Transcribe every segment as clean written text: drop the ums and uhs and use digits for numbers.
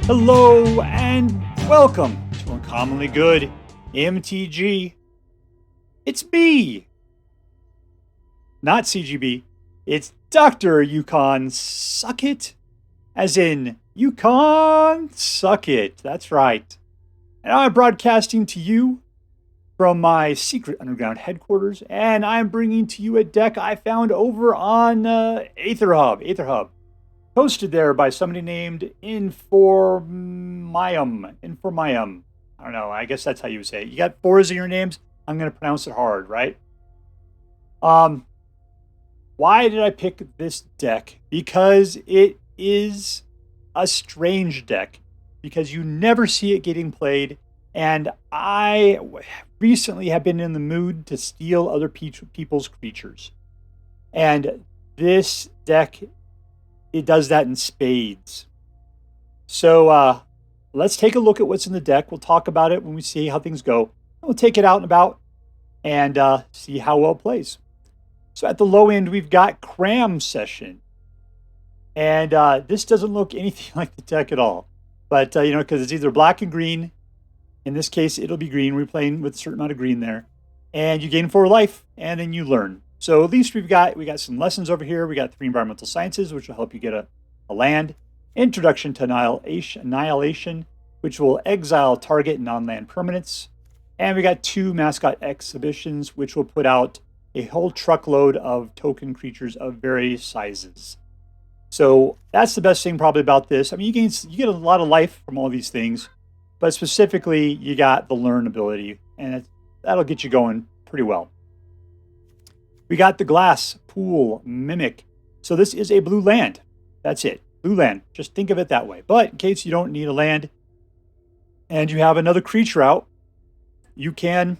Hello and welcome to Uncommonly Good MTG. It's me, not CGB. It's Dr. Yukon Suck It, as in Yukon Suck It. That's right. And I'm broadcasting to you from my secret underground headquarters, and I'm bringing to you a deck I found over on Aetherhub. Posted there by somebody named Informium. I don't know. I guess that's how you say it. You got fours in your names. I'm going to pronounce it hard, right? Why did I pick this deck? Because it is a strange deck. Because you never see it getting played. And I recently have been in the mood to steal other people's creatures. And this deck, it does that in spades. So let's take a look at what's in the deck. We'll talk about it when we see how things go. We'll take it out and about and see how well it plays. So at the low end, we've got Cram Session. And this doesn't look anything like the deck at all. But, because it's either black and green. In this case, it'll be green. We're playing with a certain amount of green there. And you gain 4 life, and then you learn. So at least we got some lessons over here. We got 3 environmental sciences, which will help you get a land. Introduction to Annihilation, which will exile target non-land permanents. And we got 2 Mascot Exhibitions, which will put out a whole truckload of token creatures of various sizes. So that's the best thing probably about this. I mean, you get a lot of life from all these things, but specifically you got the learn ability, and that'll get you going pretty well. We got the Glasspool Mimic. So this is a blue land. That's it. Blue land. Just think of it that way. But in case you don't need a land and you have another creature out, you can.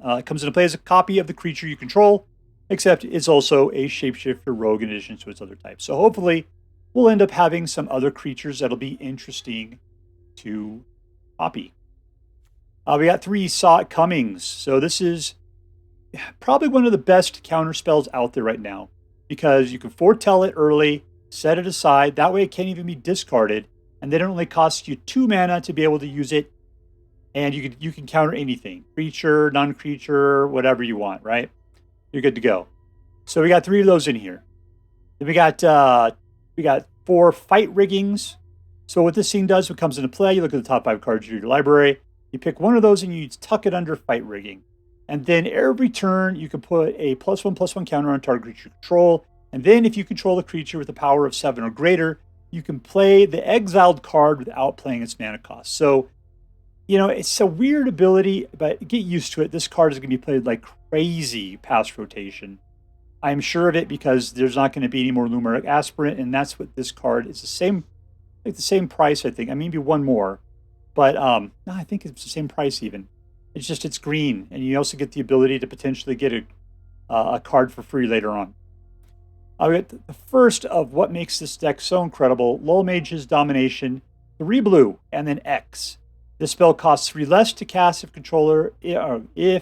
It comes into play as a copy of the creature you control, except it's also a shapeshifter rogue in addition to its other types. So hopefully we'll end up having some other creatures that'll be interesting to copy. We got 3 Saw It Comings. So this is probably one of the best counter spells out there right now, because you can foretell it early, set it aside. That way it can't even be discarded, and then it only costs you 2 mana to be able to use it, and you can counter anything, creature, non-creature, whatever you want, right? You're good to go. So we got 3 of those in here. Then we got 4 Fight Riggings. So what this thing does, what comes into play, you look at the top 5 cards of your library, you pick one of those and you tuck it under Fight Rigging. And then every turn, you can put a +1/+1 counter on target creature control. And then if you control the creature with a power of 7 or greater, you can play the exiled card without playing its mana cost. So, it's a weird ability, but get used to it. This card is going to be played like crazy past rotation. I'm sure of it because there's not going to be any more Lullmage Aspirant, and that's what this card is. The same price, I think. I mean, maybe one more. But no, I think it's the same price even. It's just it's green, and you also get the ability to potentially get a card for free later on. We got the first of what makes this deck so incredible: Lullmage's Domination, 3 blue, and then X. This spell costs 3 less to cast if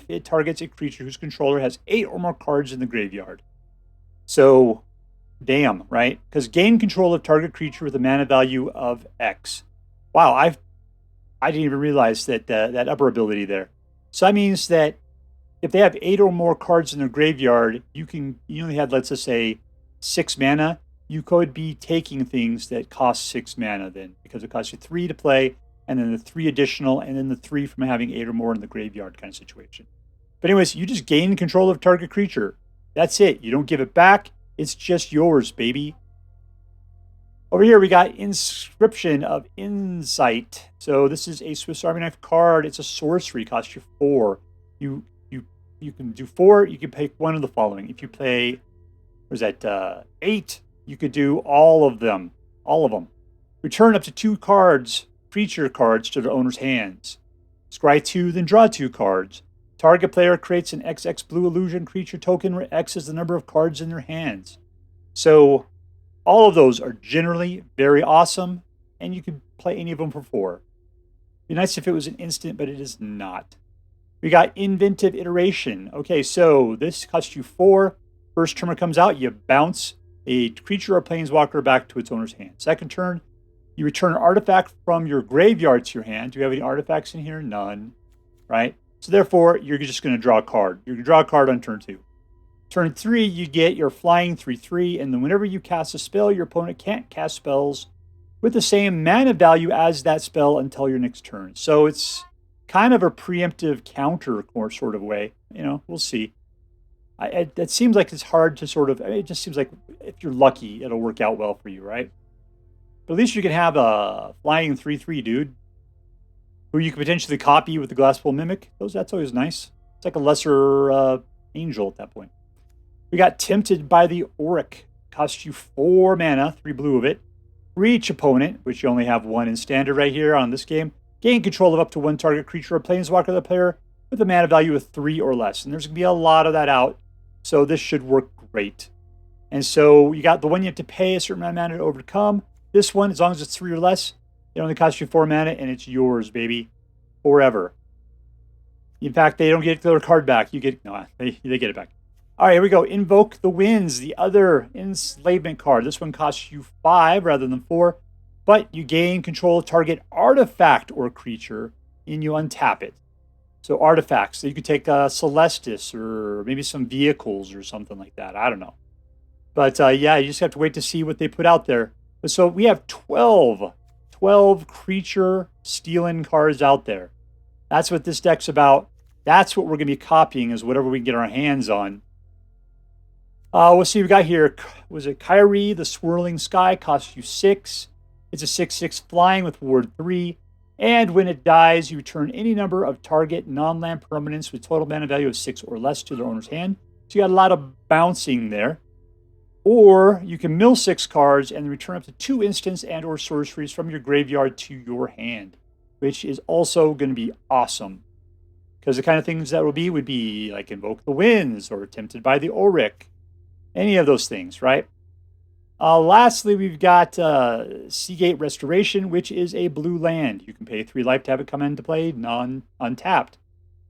it targets a creature whose controller has 8 or more cards in the graveyard. So, damn, right? Because gain control of target creature with a mana value of X. Wow, I didn't even realize that upper ability there. So that means that if they have 8 or more cards in their graveyard, you only had, let's just say, 6 mana. You could be taking things that cost 6 mana then, because it costs you 3 to play, and then the 3 additional, and then the 3 from having 8 or more in the graveyard kind of situation. But anyways, you just gain control of target creature. That's it. You don't give it back. It's just yours, baby. Over here, we got Inscription of Insight. So this is a Swiss Army knife card. It's a sorcery. Costs you 4. You can do 4. You can pick one of the following. If you play, 8, you could do all of them. Return up to 2 cards, creature cards, to their owner's hands. Scry 2, then draw 2 cards. Target player creates an XX blue illusion creature token where X is the number of cards in their hands. So all of those are generally very awesome, and you can play any of them for 4. It'd be nice if it was an instant, but it is not. We got Inventive Iteration. Okay, so this costs you 4. First turn it comes out, you bounce a creature or planeswalker back to its owner's hand. Second turn, You return an artifact from your graveyard to your hand. Do we have any artifacts in here? None, right? So therefore, you're just going to draw a card. You're going to draw a card on turn 2. Turn 3, you get your flying 3/3, and then whenever you cast a spell, your opponent can't cast spells with the same mana value as that spell until your next turn. So it's kind of a preemptive counter sort of way. You know, we'll see. It seems like it's hard to sort of, it just seems like if you're lucky, it'll work out well for you, right? But at least you can have a flying 3/3 dude who you can potentially copy with the Glasspool Mimic. That's always nice. It's like a lesser angel at that point. We got Tempted by the Oriq. Costs you 4 mana, 3 blue of it. For each opponent, which you only have 1 in standard right here on this game, gain control of up to 1 target creature or planeswalker of the player with a mana value of 3 or less. And there's going to be a lot of that out, so this should work great. And so you got the one you have to pay a certain amount of mana to overcome. This one, as long as it's 3 or less, it only costs you 4 mana, and it's yours, baby, forever. In fact, they don't get their card back. You get, no, they get it back. All right, here we go. Invoke the Winds, the other enslavement card. This one costs you 5 rather than 4, but you gain control of target artifact or creature, and you untap it. So artifacts, so you could take Celestis or maybe some vehicles or something like that. I don't know. But yeah, you just have to wait to see what they put out there. So we have 12 creature stealing cards out there. That's what this deck's about. That's what we're going to be copying, is whatever we can get our hands on. We'll see what we got here. Was it Kairi, the Swirling Sky? Costs you 6. It's a 6/6 flying with ward 3. And when it dies, you return any number of target non-land permanents with total mana value of 6 or less to their owner's hand. So you got a lot of bouncing there. Or you can mill 6 cards and return up to 2 instants and or sorceries from your graveyard to your hand, which is also going to be awesome. Because the kind of things that would be like Invoke the Winds or Tempted by the Oriq. Any of those things, right? Lastly, we've got Seagate Restoration, which is a blue land. You can pay 3 life to have it come into play, untapped.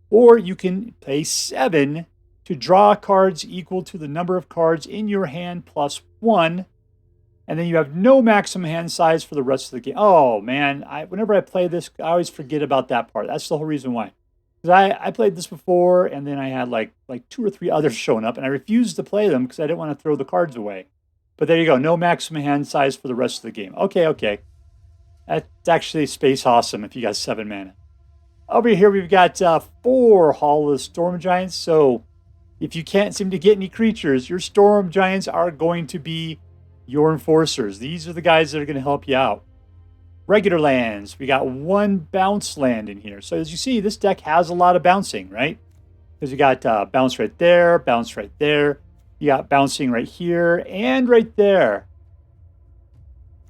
Or you can pay 7 to draw cards equal to the number of cards in your hand plus 1. And then you have no maximum hand size for the rest of the game. Oh, man. Whenever I play this, I always forget about that part. That's the whole reason why. Because I played this before, and then I had like 2 or 3 others showing up, and I refused to play them because I didn't want to throw the cards away. But there you go. No maximum hand size for the rest of the game. Okay. That's actually space awesome if you got 7 mana. Over here, we've got 4 Hall of Storm Giants. So if you can't seem to get any creatures, your Storm Giants are going to be your enforcers. These are the guys that are going to help you out. Regular lands. We got 1 bounce land in here. So as you see, this deck has a lot of bouncing, right? Because you got bounce right there, bounce right there. You got bouncing right here and right there.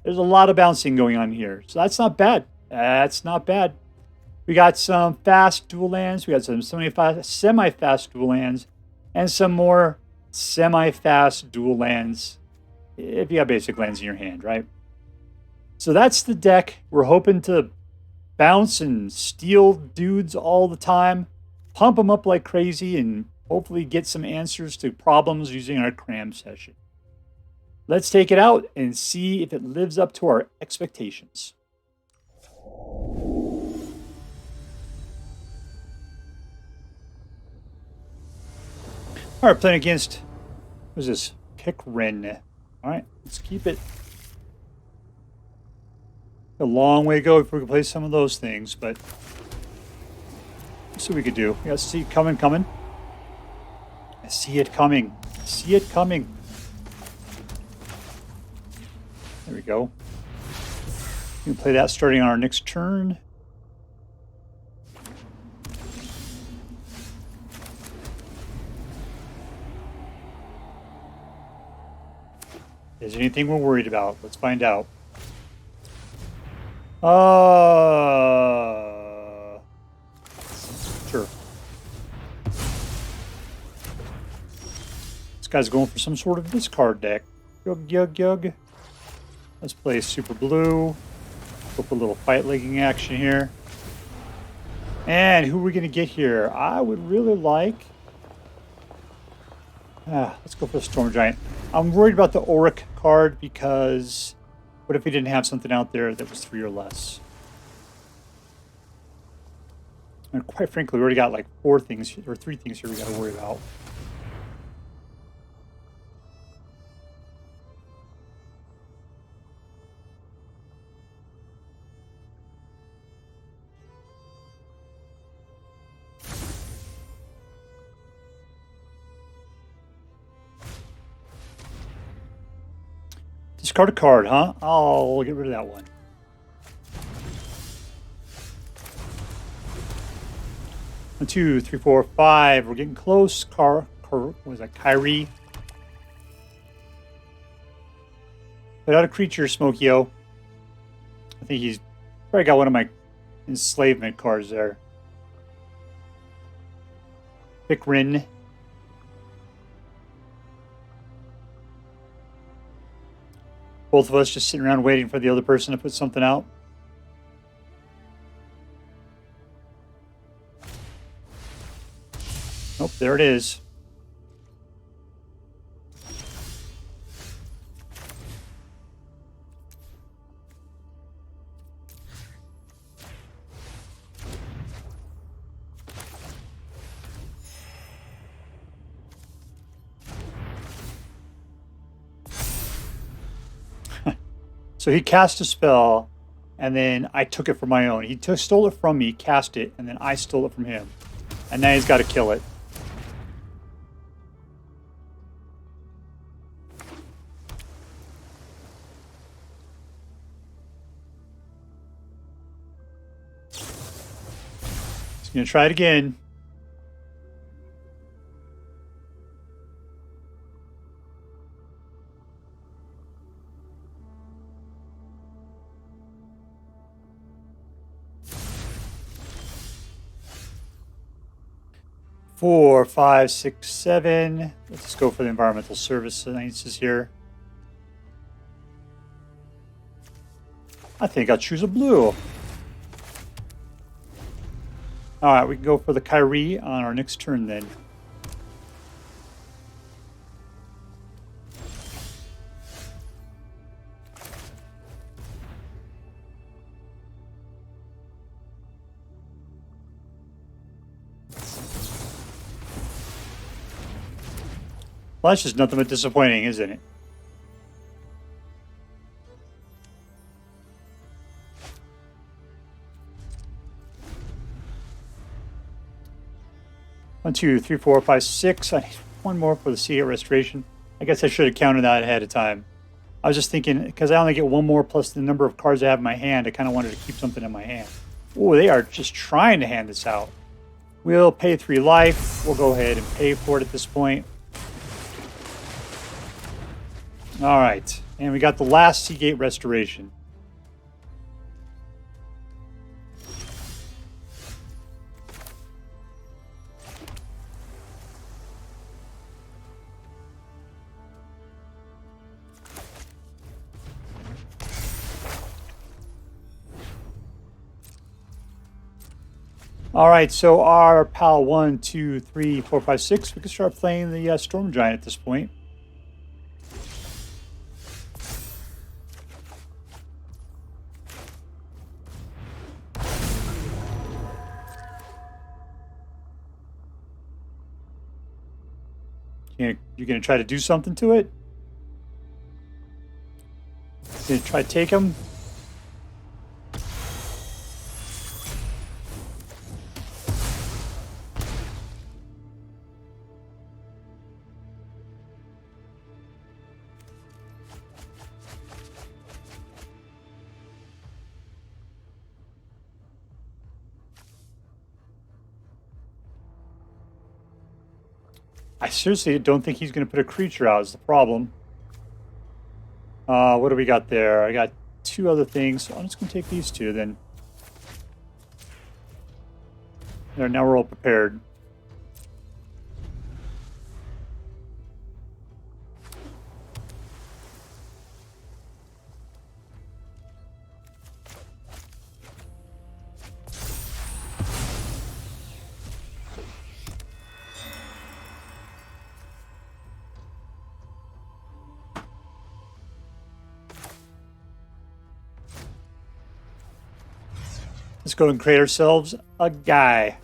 There's a lot of bouncing going on here. So that's not bad. That's not bad. We got some fast dual lands. We got some semi-fast dual lands. And some more semi-fast dual lands if you got basic lands in your hand, right? So that's the deck. We're hoping to bounce and steal dudes all the time, pump them up like crazy, and hopefully get some answers to problems using our Cram Session. Let's take it out and see if it lives up to our expectations. All right, playing against, what is this? Picrin. All right, let's keep it. A long way to go if we can play some of those things, but let's see what we could do. We got to see it coming. I see it coming. There we go. We can play that starting on our next turn. Is there anything we're worried about? Let's find out. Sure. This guy's going for some sort of discard deck. Yug. Let's play Super Blue. Go for a little fight legging action here. And who are we going to get here? I would really like... let's go for the Storm Giant. I'm worried about the Oriq card because What if he didn't have something out there that was 3 or less? And quite frankly, we already got like 4 things or 3 things here we got to worry about. Discard a card, huh? I'll get rid of that one. One, 2, 3, 4, 5. We're getting close. What was that? Kairi. Put out a creature, Smokio. I think he's probably got one of my enslavement cards there. Picrin. Both of us just sitting around waiting for the other person to put something out. Oh, there it is. So he cast a spell, and then I took it for my own. He stole it from me, cast it, and then I stole it from him. And now he's got to kill it. He's going to try it again. Four, 5, 6, 7. Let's go for the environmental services here. I think I'll choose a blue. All right, we can go for the Kairi on our next turn then. Well, that's just nothing but disappointing, isn't it? One, 2, 3, 4, 5, 6. I need one more for the Sea Restoration. I guess I should have counted that ahead of time. I was just thinking, because I only get one more plus the number of cards I have in my hand, I kind of wanted to keep something in my hand. Oh, they are just trying to hand this out. We'll pay 3 life. We'll go ahead and pay for it at this point. All right, and we got the last Seagate Restoration. All right, so our pal 1, 2, 3, 4, 5, 6. We can start playing the Storm Giant at this point. You're going to try to do something to it? You're going to try to take him? I seriously don't think he's going to put a creature out is the problem. What do we got there? I got 2 other things. So I'm just going to take these 2 then. There, now we're all prepared. Let's go and create ourselves a guy.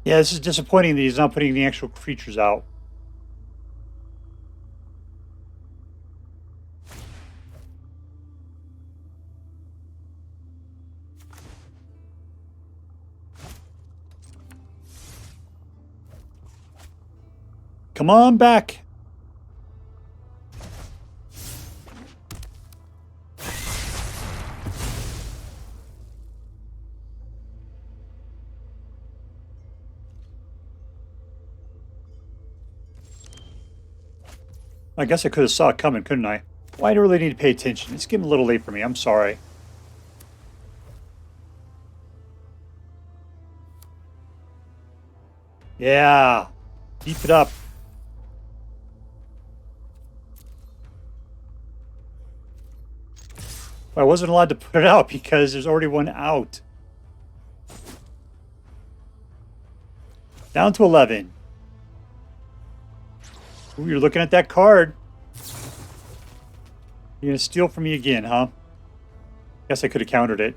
Yeah, this is disappointing that he's not putting the actual creatures out. Come on back. I guess I could have saw it coming, couldn't I? Well, I don't really need to pay attention. It's getting a little late for me. I'm sorry. Yeah. Keep it up. I wasn't allowed to put it out because there's already one out. Down to 11. Ooh, you're looking at that card. You're going to steal from me again, huh? Guess I could have countered it.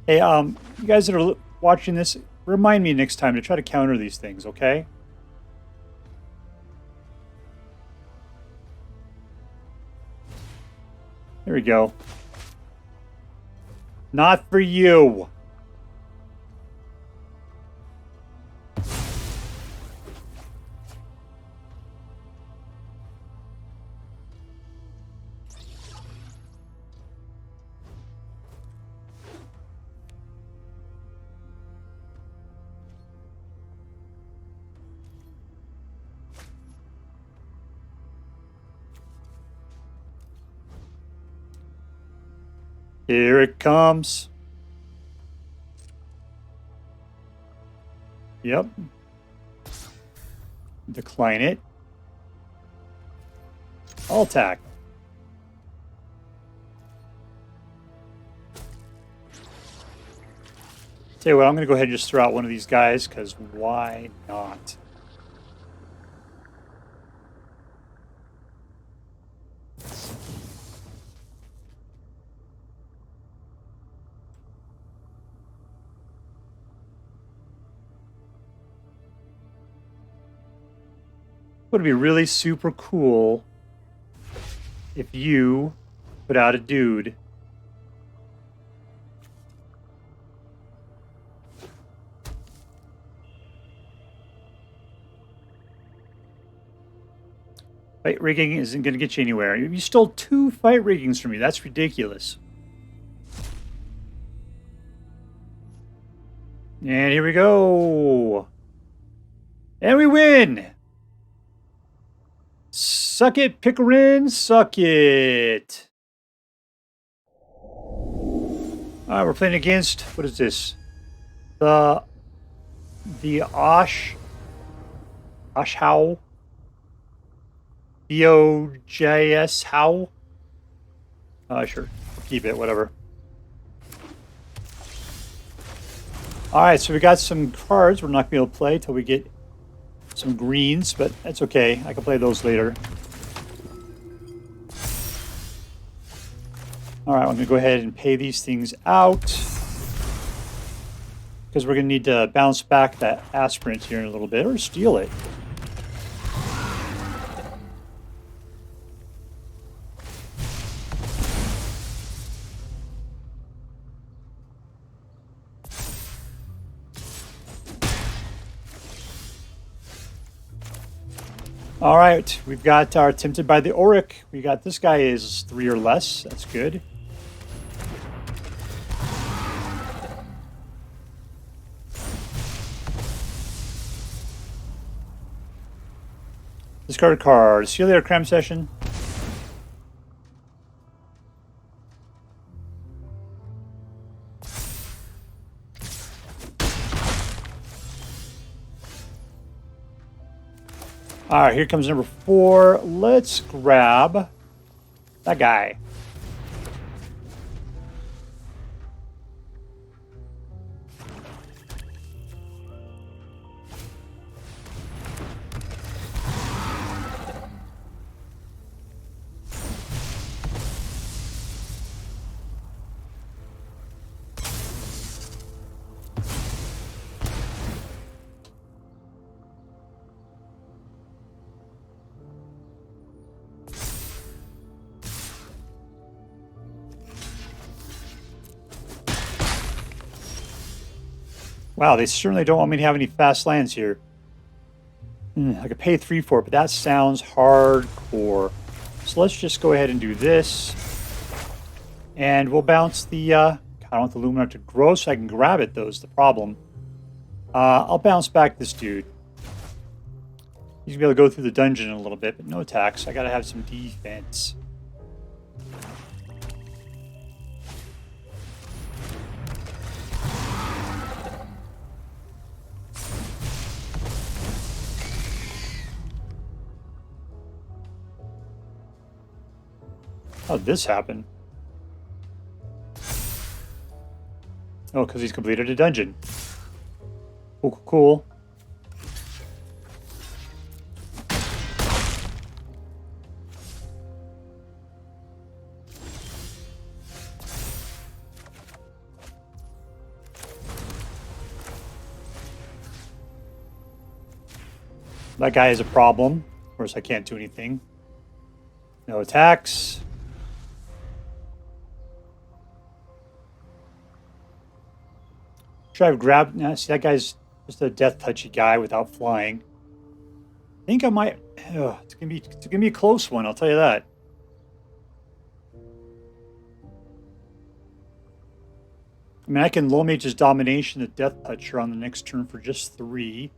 Hey, you guys that are watching this, remind me next time to try to counter these things, okay? There we go. Not for you. Here it comes. Yep. Decline it. I'll attack. Tell you what, I'm going to go ahead and just throw out one of these guys, because why not? Would be really super cool if you put out a dude. Fight rigging isn't going to get you anywhere. You stole 2 fight riggings from me. That's ridiculous. And here we go. And we win. Suck it, picrin, suck it. All right, we're playing against, what is this? The Oshhow. BOJS sure. Keep it, whatever. Alright, so we got some cards we're not going to be able to play until we get some greens, but that's okay. I can play those later. Alright, I'm going to go ahead and pay these things out, because we're going to need to bounce back that aspirant here in a little bit, or steal it. All right, we've got our Tempted by the Oriq. We got this guy is 3 or less. That's good. Discard a card. See you later, Cram Session. All right, here comes number 4. Let's grab that guy. Wow, they certainly don't want me to have any fast lands here. I could pay 3 for it, but that sounds hardcore. So let's just go ahead and do this. And we'll bounce the... I don't want the Luminar to grow so I can grab it, though, is the problem. I'll bounce back this dude. He's going to be able to go through the dungeon a little bit, but no attacks. I got to have some defense. How did this happen? Oh, because he's completed a dungeon. Cool, cool. That guy is a problem. Of course, I can't do anything. No attacks. Should I have grabbed... Nah, see, that guy's just a death touchy guy without flying. I think I might... it's gonna be a close one, I'll tell you that. I mean, I can Lullmage's Domination, the Death Toucher on the next turn for just 3.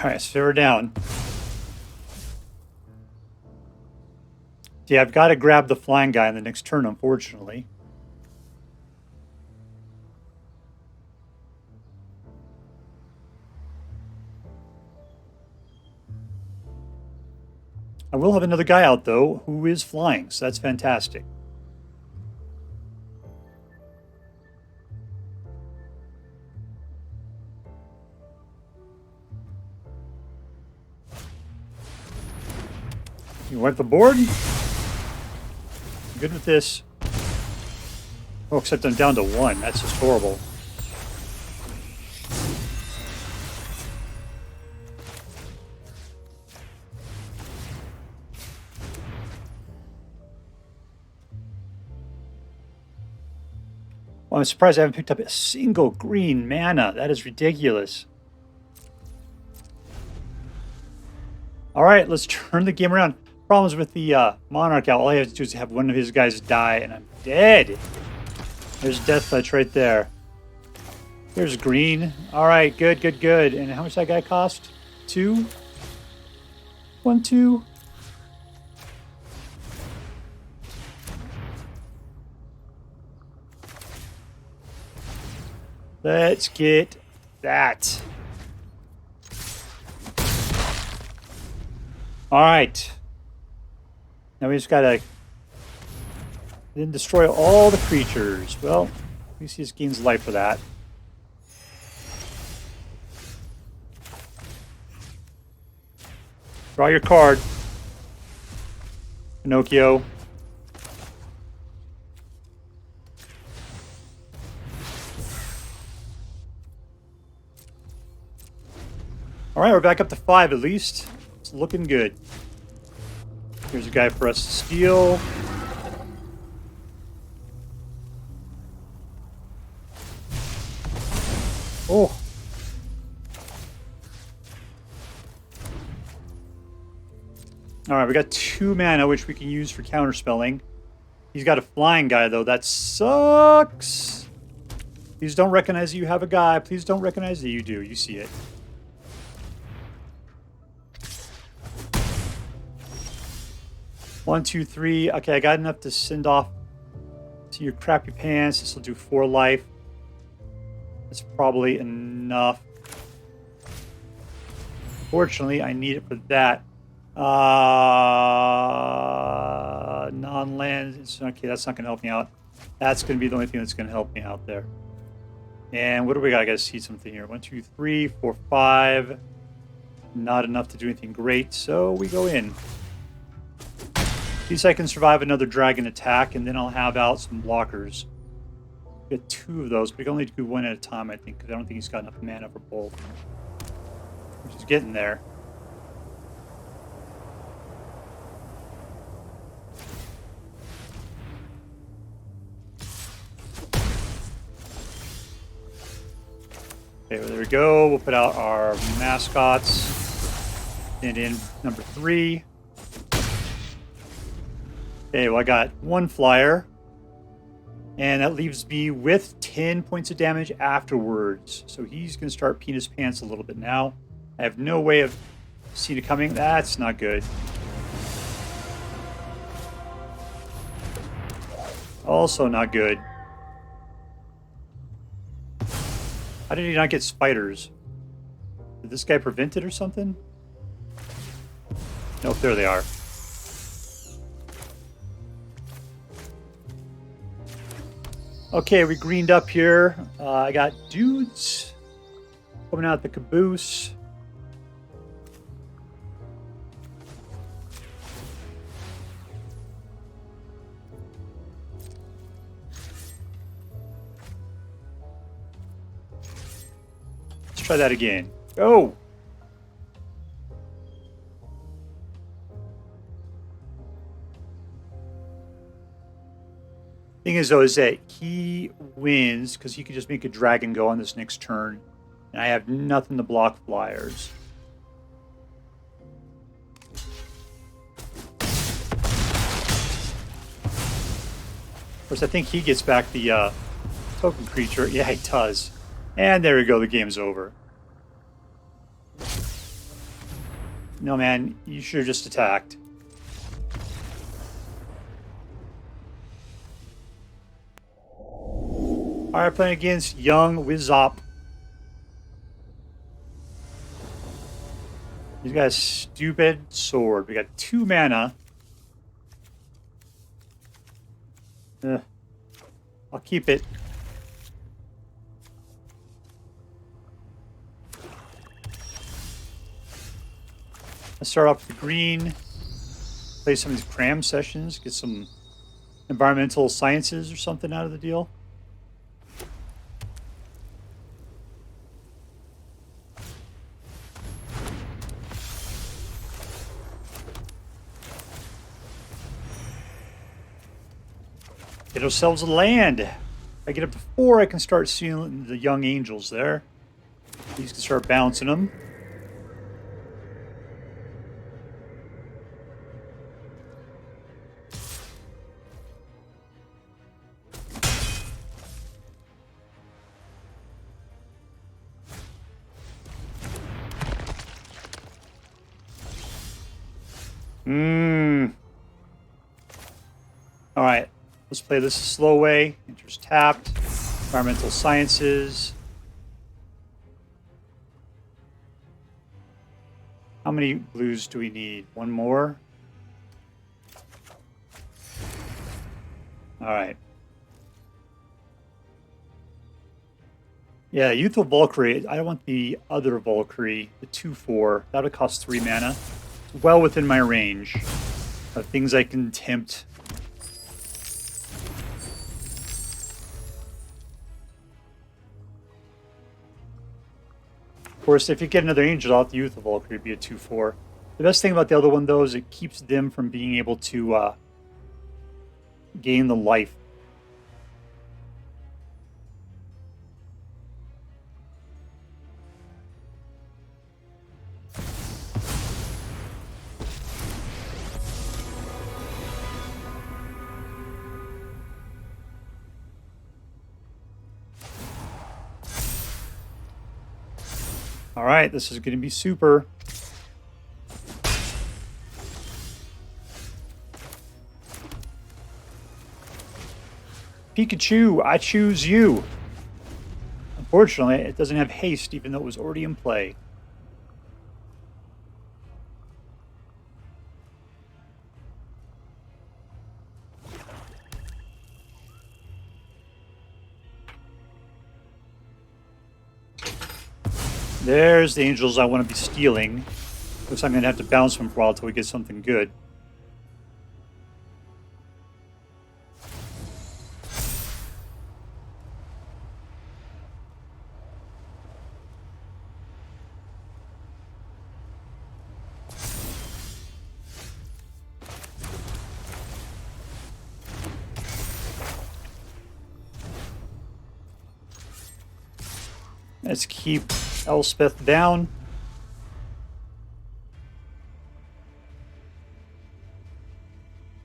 Alright, so we're down. Yeah, I've got to grab the flying guy in the next turn, unfortunately. I will have another guy out, though, who is flying, so that's fantastic. You wipe the board? Good with this. Oh, except I'm down to 1. That's just horrible. Well, I'm surprised I haven't picked up a single green mana. That is ridiculous. All right, let's turn the game around. Problems with the Monarch out. All I have to do is have one of his guys die, and I'm dead. There's Death Touch right there. Here's green. All right, good, good, good. And how much that guy cost? 2? 1, 2. Let's get that. All right. Now we just gotta then destroy all the creatures. Well, at least he just gains life for that. Draw your card, Pinocchio. All right, we're back up to 5 at least. It's looking good. Here's a guy for us to steal. Oh. All right, we got 2 mana, which we can use for counterspelling. He's got a flying guy, though. That sucks. Please don't recognize that you have a guy. Please don't recognize that you do. You see it. One, two, three. Okay, I got enough to send off to your crappy pants. This will do 4 life. That's probably enough. Fortunately, I need it for that. Non-land. Okay, that's not going to help me out. That's going to be the only thing that's going to help me out there. And what do we got? I got to see something here. 1, 2, 3, 4, 5. Not enough to do anything great, so we go in. At least I can survive another dragon attack, and then I'll have out some blockers. Get 2 of those, but we can only do 1 at a time, I think, because I don't think he's got enough mana for both. Which is getting there. Okay, well, there we go. We'll put out our mascots. And in number 3. Okay, well, I got 1 flyer. And that leaves me with 10 points of damage afterwards. So he's going to start peeing his pants a little bit now. I have no way of seeing it coming. That's not good. Also not good. How did he not get spiders? Did this guy prevent it or something? Nope, there they are. Okay, we greened up here. I got dudes coming out the caboose. Let's try that again. Go! Thing is, though, is that he wins because he could just make a dragon go on this next turn, and I have nothing to block flyers. Of course, I think he gets back the token creature. Yeah, he does. And there we go. The game's over. No, man, you should have just attacked. Alright, playing against YungWizop. He's got a stupid sword. We got 2 mana. I'll keep it. Let's start off with the green. Play some of these Cram Sessions. Get some environmental sciences or something out of the deal. Get ourselves a land. If I get up to 4, I can start seeing the young angels there. These can start bouncing them. All right. Let's play this a slow way. Enters tapped. Environmental sciences. How many blues do we need? 1 more? All right. Yeah, Youthful Valkyrie. I don't want the other Valkyrie, the 2/4. That would cost 3 mana. It's well within my range of things I can tempt. Of course, if you get another angel out, the Youthful Valkyrie would be a 2/4. The best thing about the other one, though, is it keeps them from being able to gain the life. All right, this is going to be super. Pikachu, I choose you. Unfortunately, it doesn't have haste, even though it was already in play. There's the angels I want to be stealing. Looks like I'm going to have to bounce them for a while until we get something good. Let's keep Elspeth down.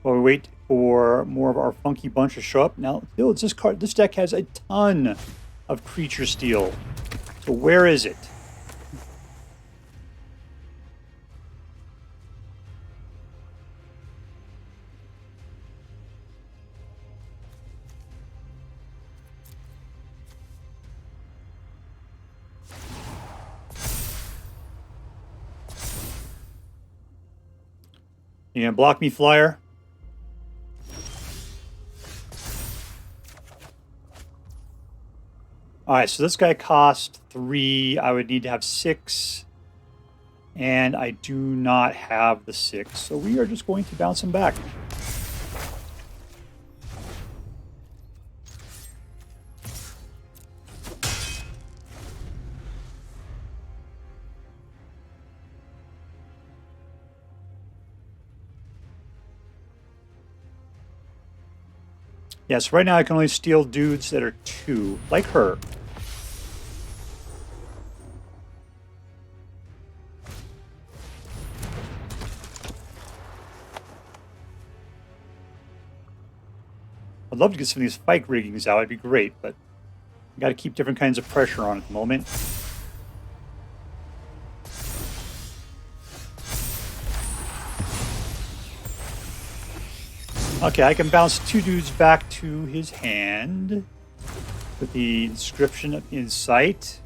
While we wait for more of our funky bunch to show up. Now, this deck has a ton of creature steal. So where is it? You gonna block me, Flyer? Alright, so this guy cost 3. I would need to have 6. And I do not have the 6. So we are just going to bounce him back. Yes, right now I can only steal dudes that are 2, like her. I'd love to get some of these spike riggings out, it'd be great, but I gotta keep different kinds of pressure on at the moment. Okay, I can bounce 2 dudes back to his hand with the Inscription of Insight.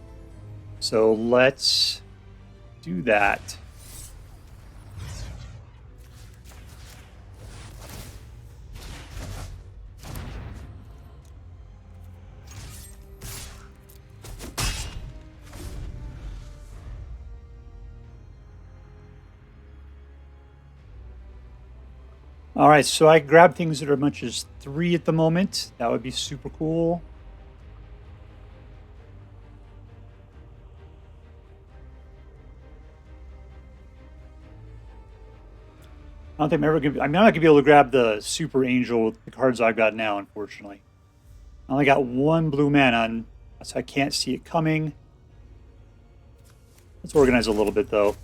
So let's do that. All right, so I grab things that are as much as 3 at the moment. That would be super cool. I don't think I'm ever gonna. I'm not gonna be able to grab the Super Angel with the cards I've got now, unfortunately. I only got 1 blue mana, so I can't see it coming. Let's organize a little bit, though.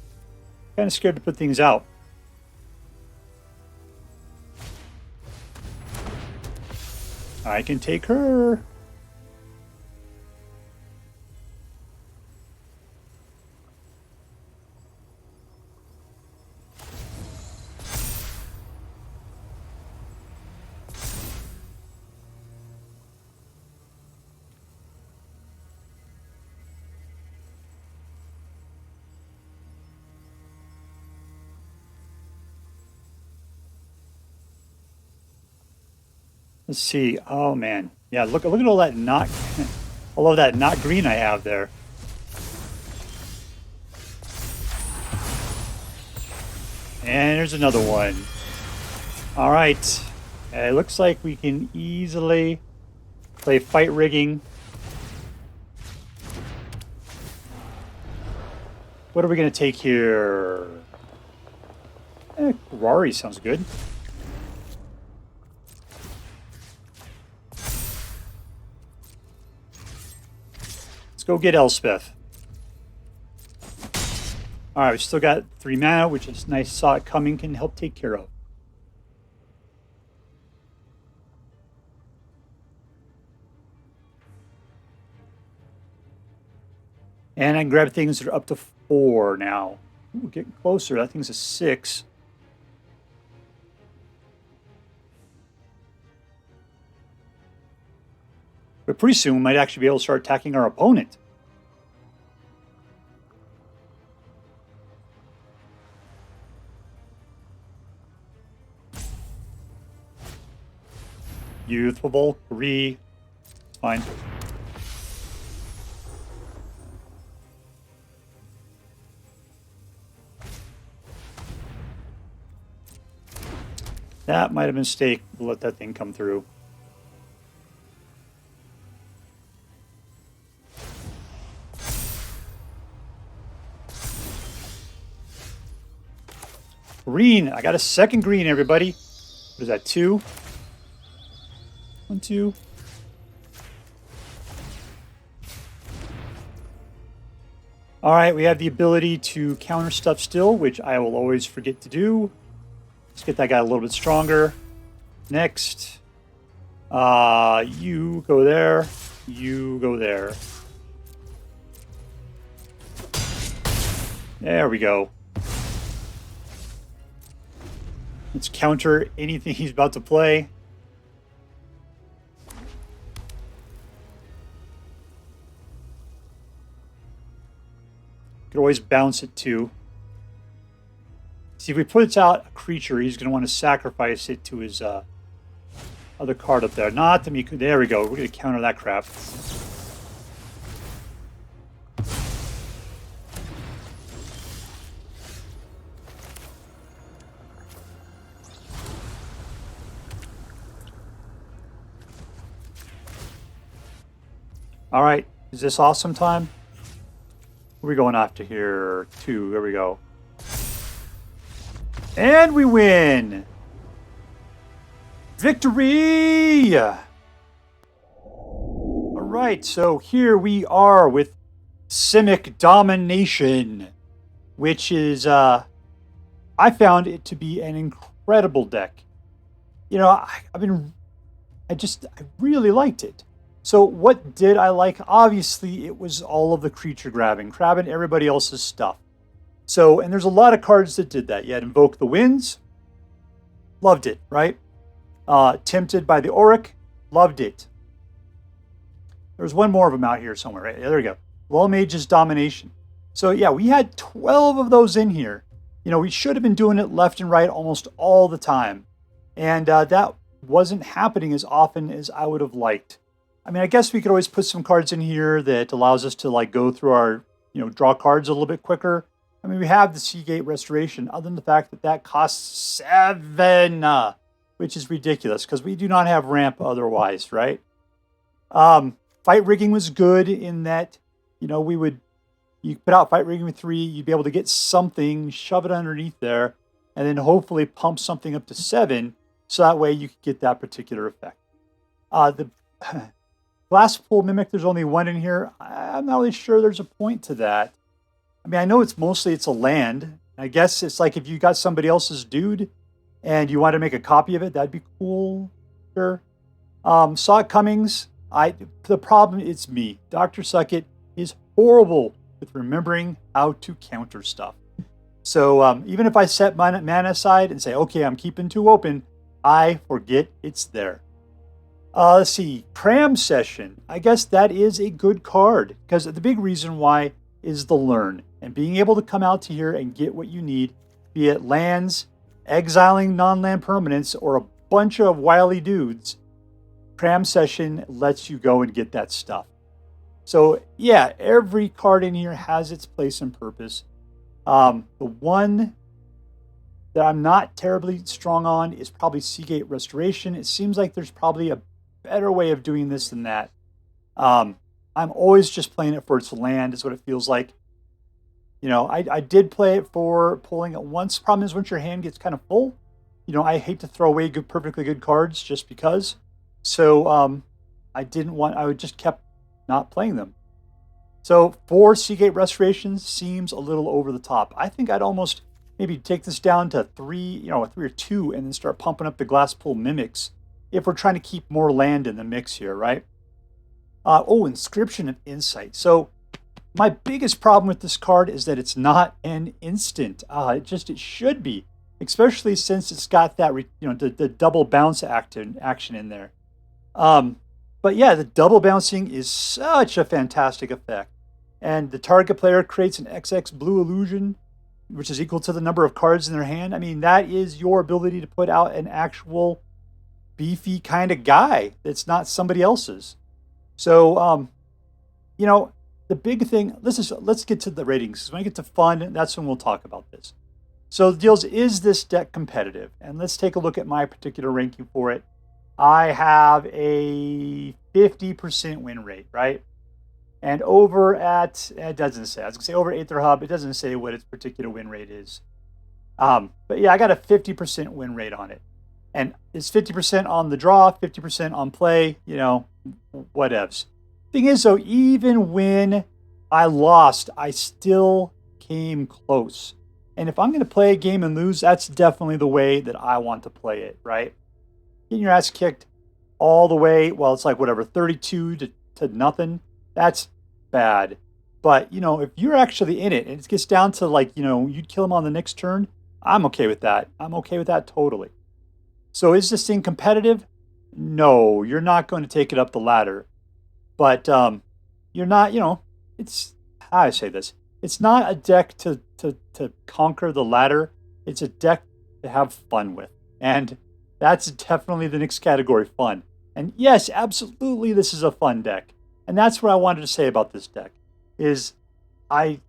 Kind of scared to put things out. I can take her. Let's see. Oh man, yeah. Look at all that not, all of that not green I have there. And there's another one. All right. It looks like we can easily play fight rigging. What are we gonna take here? Rari sounds good. Go get Elspeth. Alright, we still got 3 mana, which is nice. Saw it coming, can help take care of. And I can grab things that are up to 4 now. Ooh, getting closer. That thing's a 6. But pretty soon we might actually be able to start attacking our opponent. Youthful Valkyrie. Fine. That might have been a mistake to let that thing come through. Green. I got a second green, everybody. What is that, 2? 1, 2. All right, we have the ability to counter stuff still, which I will always forget to do. Let's get that guy a little bit stronger. Next. You go there. You go there. There we go. Let's counter anything he's about to play. Could always bounce it too. See, if we put out a creature, he's going to want to sacrifice it to his other card up there. Not the Miku. There we go. We're going to counter that crap. All right. Is this awesome time? Where are we going after here? 2. There we go. And we win! Victory! Alright, so here we are with SIMIC Domination, which is, I found it to be an incredible deck. You know, I really liked it. So what did I like? Obviously, it was all of the creature grabbing everybody else's stuff. So, and there's a lot of cards that did that. You had Invoke the Winds. Loved it, right? Tempted by the Oriq. Loved it. There's one more of them out here somewhere, right? Yeah, there we go. Lullmage's Domination. So, yeah, we had 12 of those in here. You know, we should have been doing it left and right almost all the time. And that wasn't happening as often as I would have liked. I mean, I guess we could always put some cards in here that allows us to, like, go through our, draw cards a little bit quicker. I mean, we have the Seagate Restoration, other than the fact that that costs 7, which is ridiculous, because we do not have ramp otherwise, right? Fight Rigging was good in that, you put out Fight Rigging with 3, you'd be able to get something, shove it underneath there, and then hopefully pump something up to 7, so that way you could get that particular effect. The Glasspool Mimic, there's only 1 in here. I'm not really sure there's a point to that. I mean, I know it's a land. I guess it's like if you got somebody else's dude and you want to make a copy of it, that'd be cool. Sure. Saw it Cummings. The problem is me. Dr. Suckett is horrible with remembering how to counter stuff. So even if I set mana aside and say, okay, I'm keeping 2 open, I forget it's there. Let's see. Cram Session. I guess that is a good card because the big reason why is the learn. And being able to come out to here and get what you need, be it lands, exiling non-land permanents, or a bunch of wily dudes, Cram Session lets you go and get that stuff. So yeah, every card in here has its place and purpose. The one that I'm not terribly strong on is probably Seagate Restoration. It seems like there's probably a better way of doing this than that. I'm always just playing it for its land, is what it feels like. I did play it for pulling it once. Problem is, once your hand gets kind of full, I hate to throw away perfectly good cards just because. So I would just kept not playing them. So 4 Seagate Restorations seems a little over the top. I think I'd almost maybe take this down to 3, 3 or 2, and then start pumping up the Glasspool Mimics if we're trying to keep more land in the mix here, right? Inscription of Insight. So my biggest problem with this card is that it's not an instant. It should be, especially since it's got that the double bounce action in there. But yeah, the double bouncing is such a fantastic effect. And the target player creates an XX blue illusion, which is equal to the number of cards in their hand. I mean, that is your ability to put out an actual beefy kind of guy that's not somebody else's. So, the big thing, let's get to the ratings. When I get to fun, that's when we'll talk about this. So the deals, is this deck competitive? And let's take a look at my particular ranking for it. I have a 50% win rate, right? And over at, it doesn't say, I was going to say over at Aether Hub, it doesn't say what its particular win rate is. But yeah, I got a 50% win rate on it. And it's 50% on the draw, 50% on play, whatevs. Thing is, though, even when I lost, I still came close. And if I'm going to play a game and lose, that's definitely the way that I want to play it, right? Getting your ass kicked all the way, well, it's like whatever, 32 to nothing, that's bad. But, if you're actually in it and it gets down to you'd kill him on the next turn, I'm okay with that. I'm okay with that totally. So is this thing competitive? No, you're not going to take it up the ladder. But you're not, it's, how I say this, it's not a deck to conquer the ladder. It's a deck to have fun with. And that's definitely the next category, fun. And yes, absolutely, this is a fun deck. And that's what I wanted to say about this deck, is I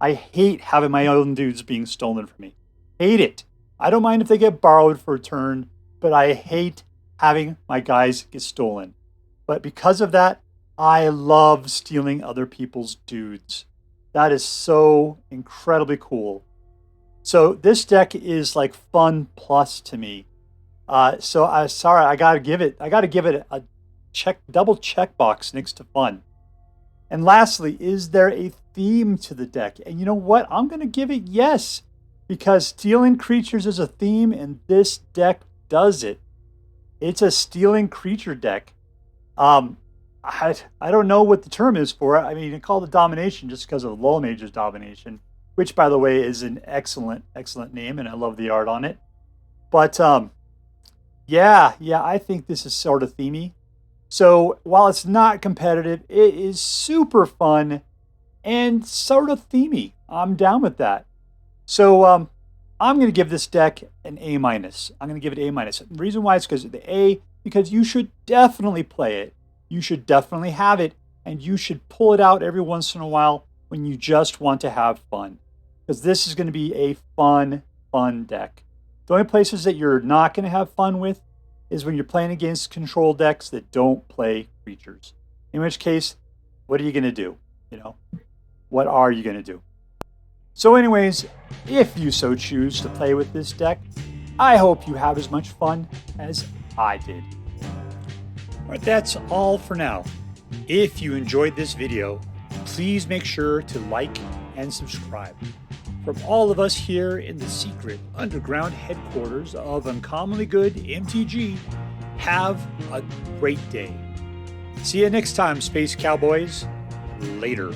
hate having my own dudes being stolen from me. Hate it. I don't mind if they get borrowed for a turn, but I hate having my guys get stolen. But because of that, I love stealing other people's dudes. That is so incredibly cool. So this deck is like fun plus to me. So I'm sorry, I gotta give it a double check box next to fun. And lastly, is there a theme to the deck? And you know what? I'm gonna give it yes, because stealing creatures is a theme, and this deck does it. It's a stealing creature deck. I don't know what the term is for it. I mean, you call it Domination just because of Lullmage's Domination, which, by the way, is an excellent name, and I love the art on it. But yeah, I think this is sort of themey. So while it's not competitive, it is super fun and sort of themey. I'm down with that. So I'm going to give this deck an A-. I'm going to give it A-. The reason why is because you should definitely play it. You should definitely have it, and you should pull it out every once in a while when you just want to have fun. Because this is going to be a fun deck. The only places that you're not going to have fun with is when you're playing against control decks that don't play creatures. In which case, what are you going to do? What are you going to do? So anyways, if you so choose to play with this deck, I hope you have as much fun as I did. All right, that's all for now. If you enjoyed this video, please make sure to like and subscribe. From all of us here in the secret underground headquarters of Uncommonly Good MTG, have a great day. See you next time, Space Cowboys. Later.